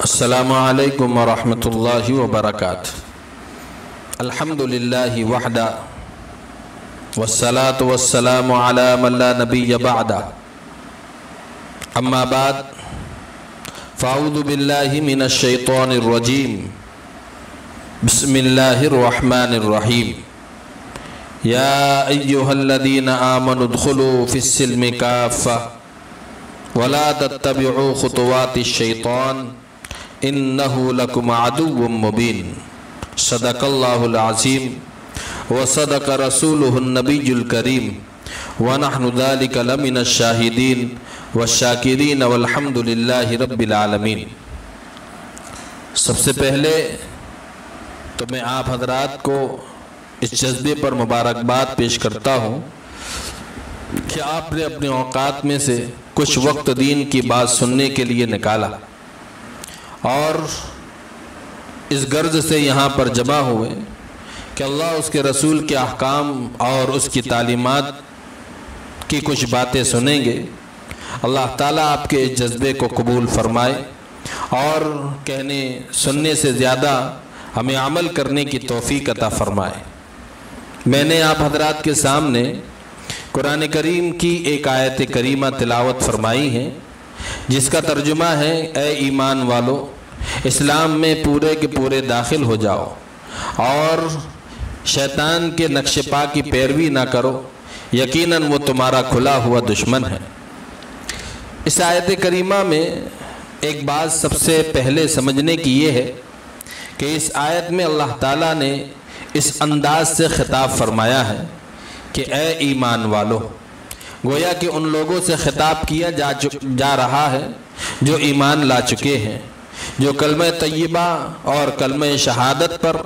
السلام علیکم ورحمۃ اللہ وبرکاتہ۔ الحمدللہ وحدہ والصلاة والسلام علی من لا نبی بعدہ، اما بعد فاعوذ باللہ من الشیطان الرجیم، بسم اللہ الرحمن الرحیم۔ یا ایہا الذین آمنوا ادخلوا فی السلم کافہ ولا تتبعوا خطوات الشیطان انہو لکم عدو مبین۔ صدق اللہ العظیم وصدق رسولہ النبی الکریم ونحن ذلک لمن الشاہدین والشاکرین والحمد للہ رب العالمین۔ سب سے پہلے تو میں آپ حضرات کو اس جذبے پر مبارکباد پیش کرتا ہوں کہ آپ نے اپنے اوقات میں سے کچھ وقت دین کی بات سننے کے لیے نکالا اور اس غرض سے یہاں پر جمع ہوئے کہ اللہ اس کے رسول کے احکام اور اس کی تعلیمات کی کچھ باتیں سنیں گے۔ اللہ تعالیٰ آپ کے اس جذبے کو قبول فرمائے اور کہنے سننے سے زیادہ ہمیں عمل کرنے کی توفیق عطا فرمائے۔ میں نے آپ حضرات کے سامنے قرآن کریم کی ایک آیت کریمہ تلاوت فرمائی ہے جس کا ترجمہ ہے، اے ایمان والو اسلام میں پورے کے پورے داخل ہو جاؤ اور شیطان کے نقش پا کی پیروی نہ کرو، یقیناً وہ تمہارا کھلا ہوا دشمن ہے۔ اس آیت کریمہ میں ایک بات سب سے پہلے سمجھنے کی یہ ہے کہ اس آیت میں اللہ تعالیٰ نے اس انداز سے خطاب فرمایا ہے کہ اے ایمان والو، گویا کہ ان لوگوں سے خطاب کیا جا رہا ہے جو ایمان لا چکے ہیں، جو کلمہ طیبہ اور کلمہ شہادت پر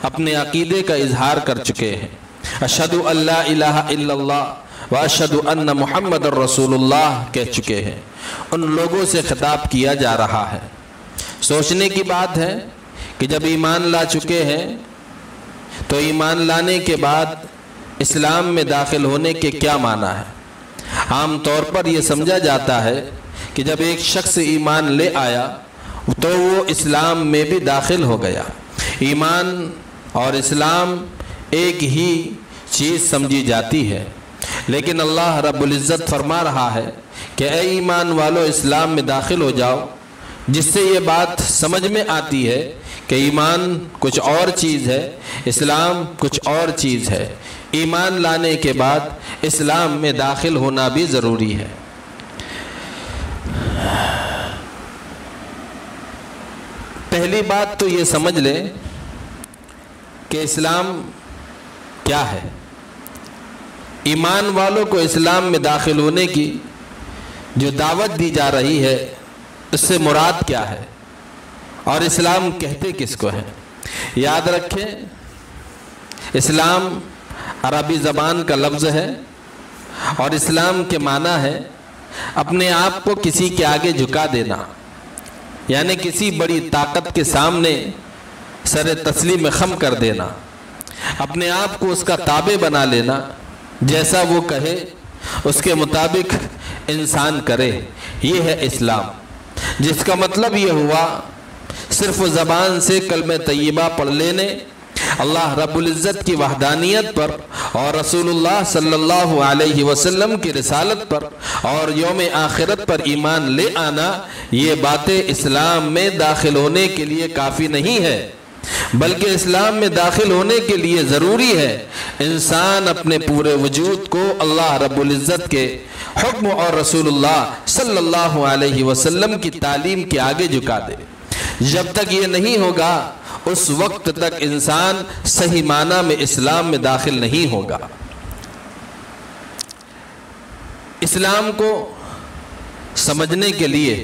اپنے عقیدے کا اظہار کر چکے ہیں۔ اشہد ان لا الہ الا اللہ واشہد ان محمد رسول اللہ کہہ چکے ہیں، ان لوگوں سے خطاب کیا جا رہا ہے۔ سوچنے کی بات ہے کہ جب ایمان لا چکے ہیں تو ایمان لانے کے بعد اسلام میں داخل ہونے کے کیا معنی ہے؟ عام طور پر یہ سمجھا جاتا ہے کہ جب ایک شخص ایمان لے آیا تو وہ اسلام میں بھی داخل ہو گیا۔ ایمان اور اسلام ایک ہی چیز سمجھی جاتی ہے، لیکن اللہ رب العزت فرما رہا ہے کہ اے ایمان والو اسلام میں داخل ہو جاؤ، جس سے یہ بات سمجھ میں آتی ہے کہ ایمان کچھ اور چیز ہے، اسلام کچھ اور چیز ہے۔ ایمان لانے کے بعد اسلام میں داخل ہونا بھی ضروری ہے۔ پہلی بات تو یہ سمجھ لیں کہ اسلام کیا ہے۔ ایمان والوں کو اسلام میں داخل ہونے کی جو دعوت دی جا رہی ہے اس سے مراد کیا ہے اور اسلام کہتے کس کو ہے؟ یاد رکھیں، اسلام عربی زبان کا لفظ ہے اور اسلام کے معنی ہے اپنے آپ کو کسی کے آگے جھکا دینا، یعنی کسی بڑی طاقت کے سامنے سر تسلیم خم کر دینا، اپنے آپ کو اس کا تابع بنا لینا، جیسا وہ کہے اس کے مطابق انسان کرے۔ یہ ہے اسلام، جس کا مطلب یہ ہوا صرف زبان سے کلمہ طیبہ پڑھ لینے، اللہ رب العزت کی وحدانیت پر اور رسول اللہ صلی اللہ علیہ وسلم کی رسالت پر اور یوم آخرت پر ایمان لے آنا، یہ باتیں اسلام میں داخل ہونے کے لیے کافی نہیں ہے، بلکہ اسلام میں داخل ہونے کے لیے ضروری ہے انسان اپنے پورے وجود کو اللہ رب العزت کے حکم اور رسول اللہ صلی اللہ علیہ وسلم کی تعلیم کے آگے جھکا دے۔ جب تک یہ نہیں ہوگا اس وقت تک انسان صحیح معنی میں اسلام میں داخل نہیں ہوگا۔ اسلام کو سمجھنے کے لیے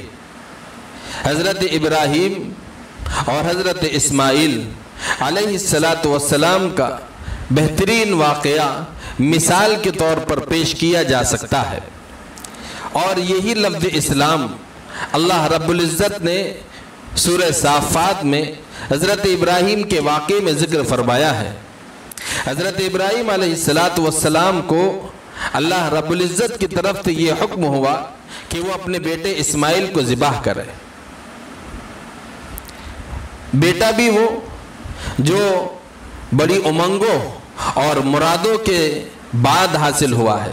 حضرت ابراہیم اور حضرت اسماعیل علیہ السلام کا بہترین واقعہ مثال کے طور پر پیش کیا جا سکتا ہے، اور یہی لفظ اسلام اللہ رب العزت نے سورہ صافات میں حضرت ابراہیم کے واقعے میں ذکر فرمایا ہے۔ حضرت ابراہیم علیہ السلام کو اللہ رب العزت کی طرف سے یہ حکم ہوا کہ وہ اپنے بیٹے اسماعیل کو ذبح کرے۔ بیٹا بھی وہ جو بڑی امنگوں اور مرادوں کے بعد حاصل ہوا ہے،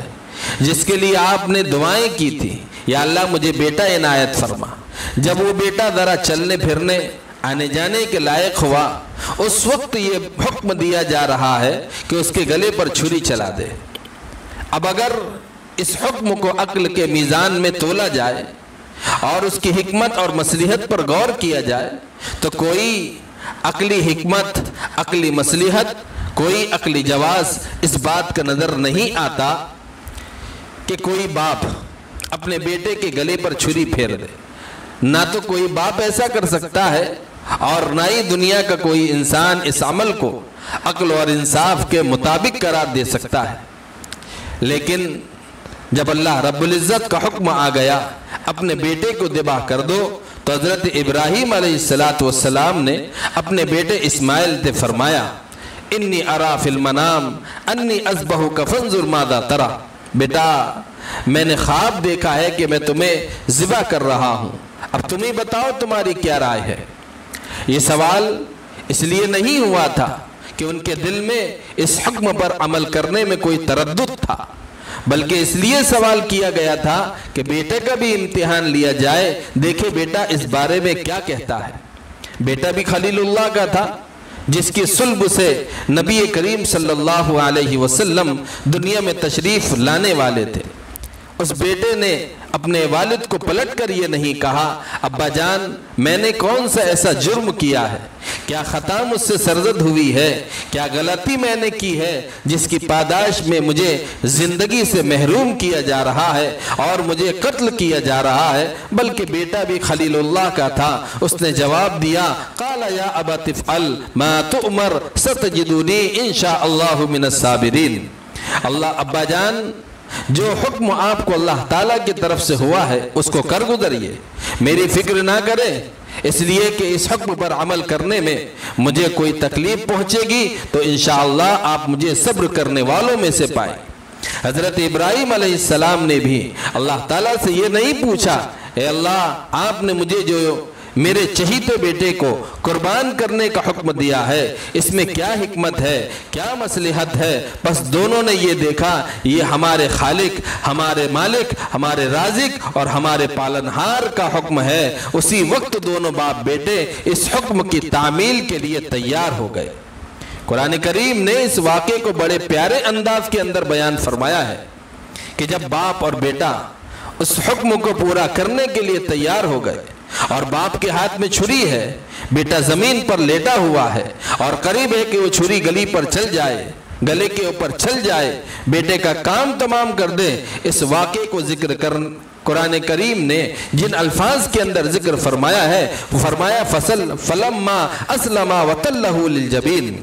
جس کے لیے آپ نے دعائیں کی تھی، یا اللہ مجھے بیٹا عنایت فرما۔ جب وہ بیٹا ذرا چلنے پھرنے آنے جانے کے لائق ہوا، اس وقت یہ حکم دیا جا رہا ہے کہ اس کے گلے پر چھری چلا دے۔ اب اگر اس حکم کو عقل کے میزان میں تولا جائے اور اس کی حکمت اور مصلحت پر غور کیا جائے تو کوئی عقلی حکمت، عقلی مصلحت، کوئی عقلی جواز اس بات کا نظر نہیں آتا کہ کوئی باپ اپنے بیٹے کے گلے پر چھری پھیر دے۔ نہ تو کوئی باپ ایسا کر سکتا ہے اور نہ ہی دنیا کا کوئی انسان اس عمل کو عقل اور انصاف کے مطابق قرار دے سکتا ہے۔ لیکن جب اللہ رب العزت کا حکم آ گیا اپنے بیٹے کو ذبح کر دو، تو حضرت ابراہیم علیہ السلام نے اپنے بیٹے اسماعیل سے فرمایا انی ارا فی المنام انی اذبحک فانظر ماذا تری، بیٹا میں نے خواب دیکھا ہے کہ میں تمہیں ذبح کر رہا ہوں، اب تمہیں بتاؤ تمہاری کیا رائے ہے۔ یہ سوال اس لیے نہیں ہوا تھا کہ ان کے دل میں اس حکم پر عمل کرنے میں کوئی تردد تھا، بلکہ اس لیے سوال کیا گیا تھا کہ بیٹے کا بھی امتحان لیا جائے، دیکھے بیٹا اس بارے میں کیا کہتا ہے۔ بیٹا بھی خلیل اللہ کا تھا، جس کی صلب سے نبی کریم صلی اللہ علیہ وسلم دنیا میں تشریف لانے والے تھے۔ اس بیٹے نے اپنے والد کو پلٹ کر یہ نہیں کہا ابا جان میں نے کون سا ایسا جرم کیا ہے، کیا خطا مجھ سے سرزد ہوئی ہے، کیا غلطی میں نے کی ہے جس کی پاداش میں مجھے زندگی سے محروم کیا جا رہا ہے اور مجھے قتل کیا جا رہا ہے۔ بلکہ بیٹا بھی خلیل اللہ کا تھا، اس نے جواب دیا قال یا ابت افعل ما تؤمر ستجدنی انشاء اللہ من الصابرین۔ اللہ ابا جان جو حکم آپ کو اللہ تعالیٰ کی طرف سے ہوا ہے اس کو کر گزریے، میری فکر نہ کرے، اس لیے کہ اس حکم پر عمل کرنے میں مجھے کوئی تکلیف پہنچے گی تو انشاءاللہ آپ مجھے صبر کرنے والوں میں سے پائیں۔ حضرت ابراہیم علیہ السلام نے بھی اللہ تعالیٰ سے یہ نہیں پوچھا اے اللہ آپ نے مجھے جو میرے چہیتے بیٹے کو قربان کرنے کا حکم دیا ہے اس میں کیا حکمت ہے، کیا مصلحت ہے، بس دونوں نے یہ دیکھا یہ ہمارے خالق، ہمارے مالک، ہمارے رازق اور ہمارے پالنہار کا حکم ہے۔ اسی وقت دونوں باپ بیٹے اس حکم کی تعمیل کے لیے تیار ہو گئے۔ قرآن کریم نے اس واقعے کو بڑے پیارے انداز کے اندر بیان فرمایا ہے کہ جب باپ اور بیٹا اس حکم کو پورا کرنے کے لیے تیار ہو گئے اور باپ کے ہاتھ میں چھری ہے، بیٹا زمین پر لیٹا ہوا ہے اور قریب ہے کہ وہ چھری گلی پر چل جائے، گلے کے اوپر چل جائے، بیٹے کا کام تمام کر دے، اس واقعے کو ذکر کر قرآن کریم نے جن الفاظ کے اندر ذکر فرمایا ہے وہ فرمایا فلما اسلما وتلہ للجبین،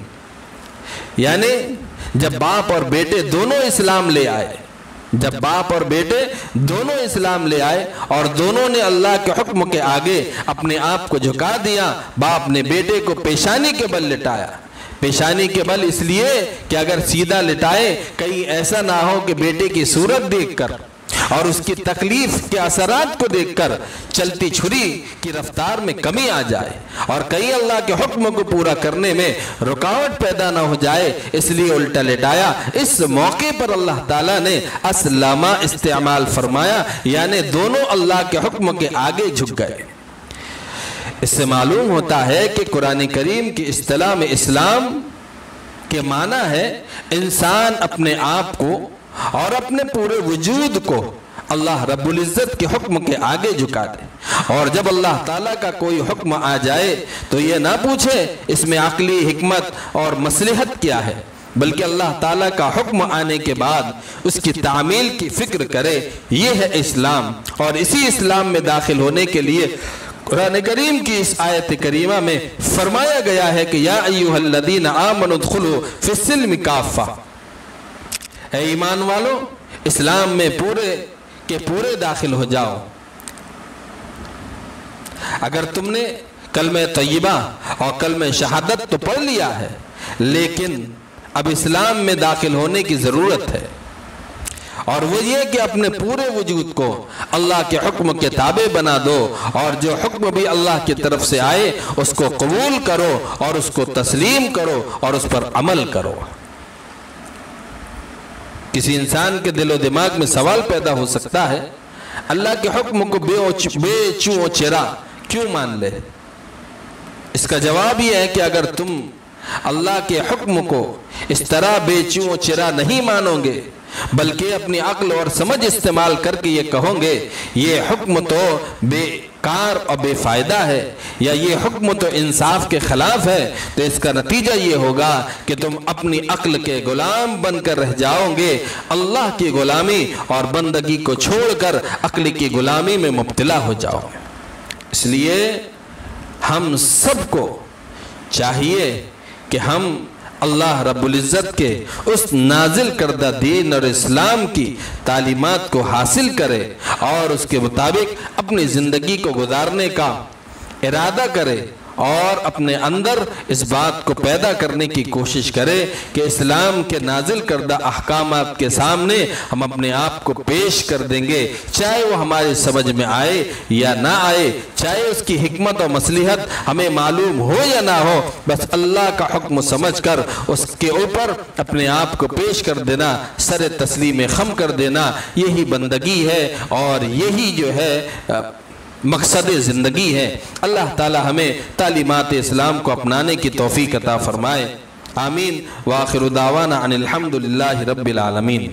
یعنی جب باپ اور بیٹے دونوں اسلام لے آئے، جب باپ اور بیٹے دونوں اسلام لے آئے اور دونوں نے اللہ کے حکم کے آگے اپنے آپ کو جھکا دیا، باپ نے بیٹے کو پیشانی کے بل لٹایا۔ پیشانی کے بل اس لیے کہ اگر سیدھا لٹائے کہیں ایسا نہ ہو کہ بیٹے کی صورت دیکھ کر اور اس کی تکلیف کے اثرات کو دیکھ کر چلتی چھری کی رفتار میں کمی آ جائے اور کہیں اللہ کے حکم کو پورا کرنے میں رکاوٹ پیدا نہ ہو جائے، اس لیے الٹا لٹایا۔ اس موقع پر اللہ تعالیٰ نے اسلامہ استعمال فرمایا، یعنی دونوں اللہ کے حکم کے آگے جھک گئے۔ اس سے معلوم ہوتا ہے کہ قرآن کریم کی اصطلاح میں اسلام کے معنی ہے انسان اپنے آپ کو اور اپنے پورے وجود کو اللہ رب العزت کے حکم کے آگے جھکا دے، اور جب اللہ تعالیٰ کا کوئی حکم آ جائے تو یہ نہ پوچھے اس میں عقلی حکمت اور مصلحت کیا ہے، بلکہ اللہ تعالیٰ کا حکم آنے کے بعد اس کی تعمیل کی فکر کرے۔ یہ ہے اسلام، اور اسی اسلام میں داخل ہونے کے لیے قرآن کریم کی اس آیت کریمہ میں فرمایا گیا ہے کہ یا ایھا الذین آمنوا ادخلوا فی السلم کافہ، اے ایمان والو اسلام میں پورے کے پورے داخل ہو جاؤ۔ اگر تم نے کلمہ طیبہ اور کلمہ شہادت تو پڑھ لیا ہے لیکن اب اسلام میں داخل ہونے کی ضرورت ہے، اور وہ یہ کہ اپنے پورے وجود کو اللہ کے حکم کے تابع بنا دو، اور جو حکم بھی اللہ کی طرف سے آئے اس کو قبول کرو اور اس کو تسلیم کرو اور اس پر عمل کرو۔ کسی انسان کے دل و دماغ میں سوال پیدا ہو سکتا ہے، اللہ کے حکم کو بے چوں چرا کیوں مان لے؟ اس کا جواب یہ ہے کہ اگر تم اللہ کے حکم کو اس طرح بے چوں چرا نہیں مانو گے، بلکہ اپنی عقل اور سمجھ استعمال کر کے یہ کہو گے یہ حکم تو بیکار اور بے فائدہ ہے، یا یہ حکم تو انصاف کے خلاف ہے، تو اس کا نتیجہ یہ ہوگا کہ تم اپنی عقل کے غلام بن کر رہ جاؤ گے، اللہ کی غلامی اور بندگی کو چھوڑ کر عقل کی غلامی میں مبتلا ہو جاؤ گے۔ اس لیے ہم سب کو چاہیے کہ ہم اللہ رب العزت کے اس نازل کردہ دین اور اسلام کی تعلیمات کو حاصل کرے اور اس کے مطابق اپنی زندگی کو گزارنے کا ارادہ کرے، اور اپنے اندر اس بات کو پیدا کرنے کی کوشش کرے کہ اسلام کے نازل کردہ احکامات کے سامنے ہم اپنے آپ کو پیش کر دیں گے، چاہے وہ ہماری سمجھ میں آئے یا نہ آئے، چاہے اس کی حکمت اور مصلحت ہمیں معلوم ہو یا نہ ہو، بس اللہ کا حکم سمجھ کر اس کے اوپر اپنے آپ کو پیش کر دینا، سر تسلیم خم کر دینا، یہی بندگی ہے اور یہی جو ہے مقصد زندگی ہے۔ اللہ تعالی ہمیں تعلیمات اسلام کو اپنانے کی توفیق عطا فرمائے، آمین۔ وآخر دعوانا ان الحمد للہ رب العالمین۔